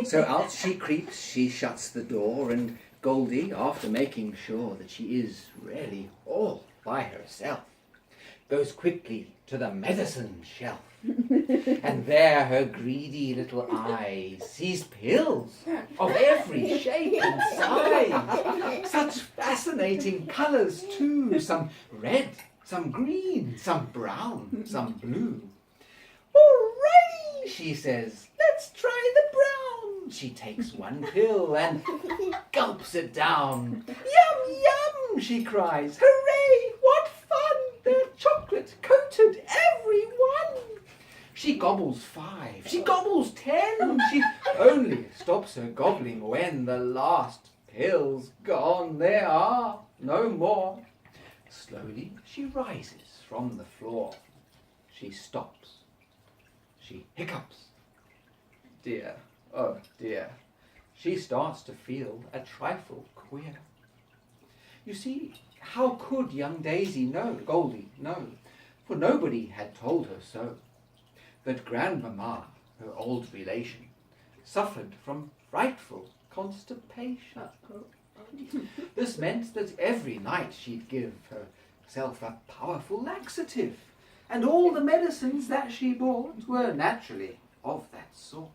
So out she creeps, she shuts the door, and Goldie, after making sure that she is really all by herself, goes quickly to the medicine shelf. And there her greedy little eyes sees pills of every shape and size. Such fascinating colours too, some red, some green, some brown, some blue. "Hooray!" she says, "let's try the brown." She takes one pill and gulps it down. "Yum, yum," she cries. "Hooray, what fun! They're chocolate coated, every one." She gobbles 5, she gobbles 10. She only stops her gobbling when the last pill's gone. There are no more. Slowly she rises from the floor. She stops. She hiccups. Dear, oh dear. She starts to feel a trifle queer. You see, how could young Daisy know, Goldie know, for nobody had told her so, that Grandmamma, her old relation, suffered from frightful constipation. This meant that every night she'd give herself a powerful laxative, and all the medicines that she bought were naturally of that sort.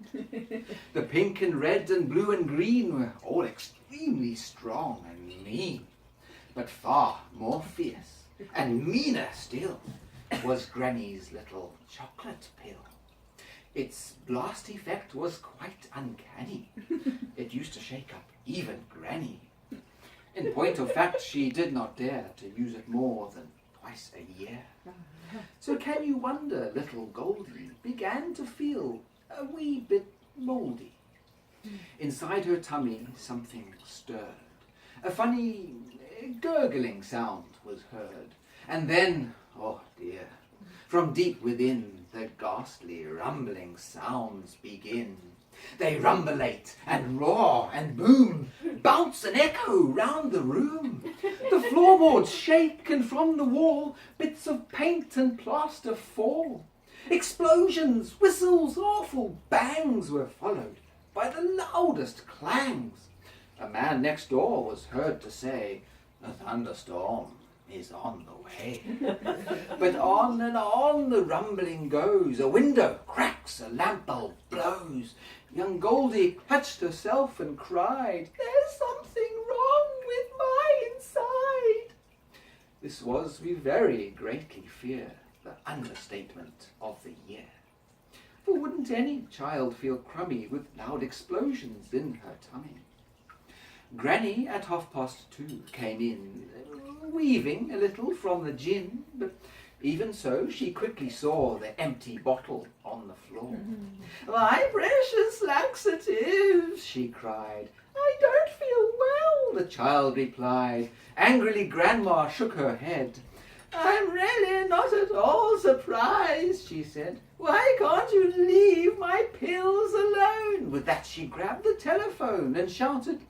The pink and red and blue and green were all extremely strong and mean, but far more fierce and meaner still was Granny's little chocolate pill. Its blast effect was quite uncanny. It used to shake up even Granny. In point of fact, she did not dare to use it more than twice a year. So can you wonder little Goldie began to feel a wee bit mouldy. Inside her tummy something stirred. A funny gurgling sound was heard. And then, oh dear, from deep within the ghastly rumbling sounds begin. They rumblate and roar and boom, bounce and echo round the room. The floorboards shake, and from the wall bits of paint and plaster fall. Explosions, whistles, awful bangs were followed by the loudest clangs. A man next door was heard to say, "A thunderstorm is on the way." But on and on the rumbling goes. A window cracks, a lamp bulb blows. Young Goldie clutched herself and cried, "There's something wrong with my inside." This was, we very greatly fear, the understatement of the year. For wouldn't any child feel crummy with loud explosions in her tummy? Granny at 2:30 came in, weaving a little from the gin, but even so she quickly saw the empty bottle on the floor. "My precious laxative," she cried. "I don't feel well," the child replied. Angrily Grandma shook her head. "I'm really not at all surprised," she said. "Why can't you leave my pills alone?" With that she grabbed the telephone and shouted,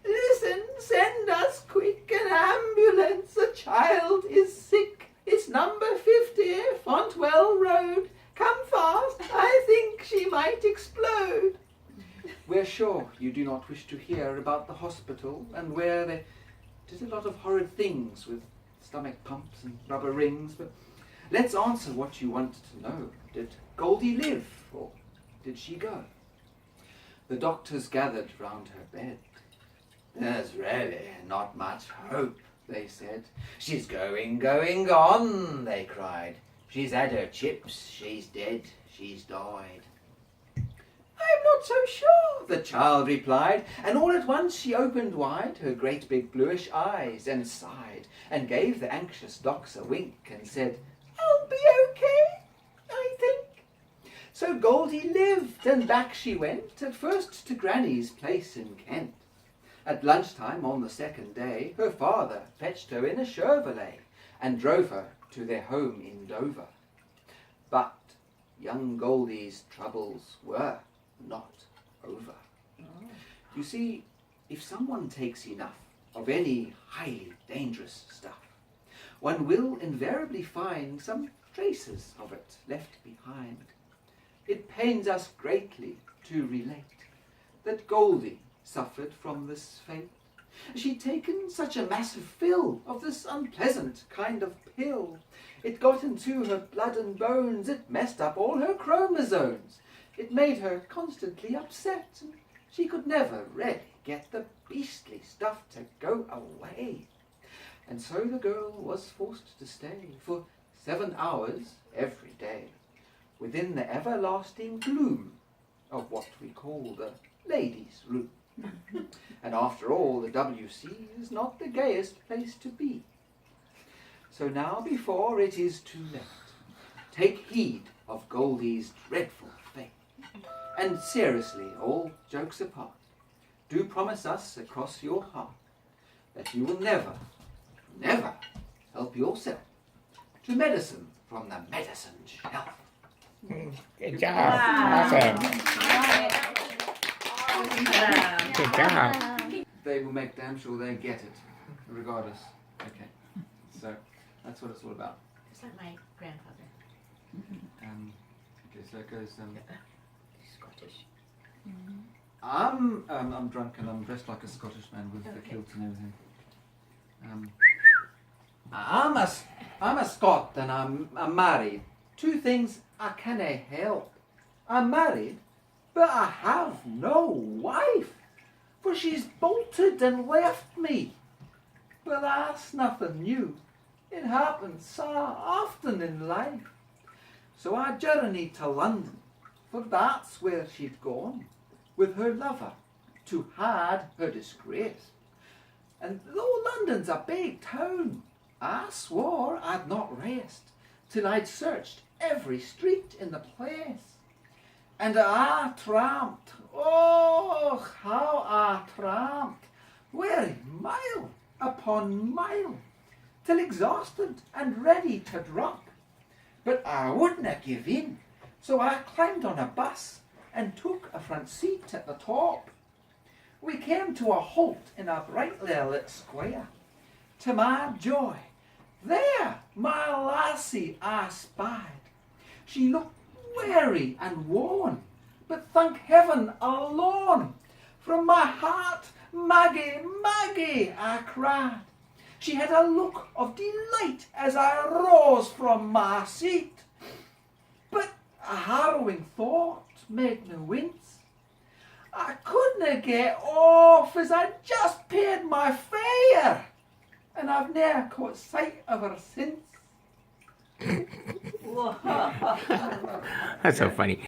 "Listen, send us quick an ambulance. A child is sick. It's number 50, Fontwell Road. Come fast, I think she might explode." We're sure you do not wish to hear about the hospital, and where they did a lot of horrid things with stomach pumps and rubber rings, but let's answer what you wanted to know. Did Goldie live, or did she go? The doctors gathered round her bed. "There's really not much hope," they said. "She's going on," they cried. "She's had her chips, she's dead, she's died." "I'm not so sure," the child replied, and all at once she opened wide her great big bluish eyes and sighed, and gave the anxious docs a wink and said, "I'll be okay, I think." So Goldie lived, and back she went, at first to Granny's place in Kent. At lunchtime on the second day, her father fetched her in a Chevrolet and drove her to their home in Dover. But young Goldie's troubles were not over. You see, if someone takes enough of any highly dangerous stuff, one will invariably find some traces of it left behind. it pains us greatly to relate that Goldie suffered from this fate. She'd taken such a massive fill of this unpleasant kind of pill. It got into her blood and bones, it messed up all her chromosomes. It made her constantly upset, and she could never really get the beastly stuff to go away. And so the girl was forced to stay for 7 hours every day within the everlasting gloom of what we call the ladies' room. And after all, the WC is not the gayest place to be. So now, before it is too late, take heed of Goldie's dreadful fate. And seriously, all jokes apart, do promise us across your heart that you will never, never help yourself to medicine from the medicine shelf. Good job. Awesome. Good job. They will make damn sure they get it, regardless. Okay, so that's what it's all about. It's like my grandfather. Okay, so it goes. Scottish. I'm drunk and I'm dressed like a Scottish man with the kilt and everything. I'm a Scot and I'm married. Two things I canna help. I'm married, but I have no wife, for she's bolted and left me. But that's nothing new. It happens so often in life. So I journeyed to London, for that's where she'd gone, with her lover, to hide her disgrace. And though London's a big town, I swore I'd not rest till I'd searched every street in the place. And I tramped, oh, how I tramped, weary mile upon mile, till exhausted and ready to drop. But I wouldn't give in, so I climbed on a bus and took a front seat at the top. We came to a halt in a brightly lit square. To my joy, there my lassie I spied. She looked weary and worn, but thank heaven alone. From my heart, Maggie, Maggie, I cried. She had a look of delight as I rose from my seat. But a harrowing thought made me wince. I couldn't get off as I just paid my fare, and I've ne'er caught sight of her since. That's so funny.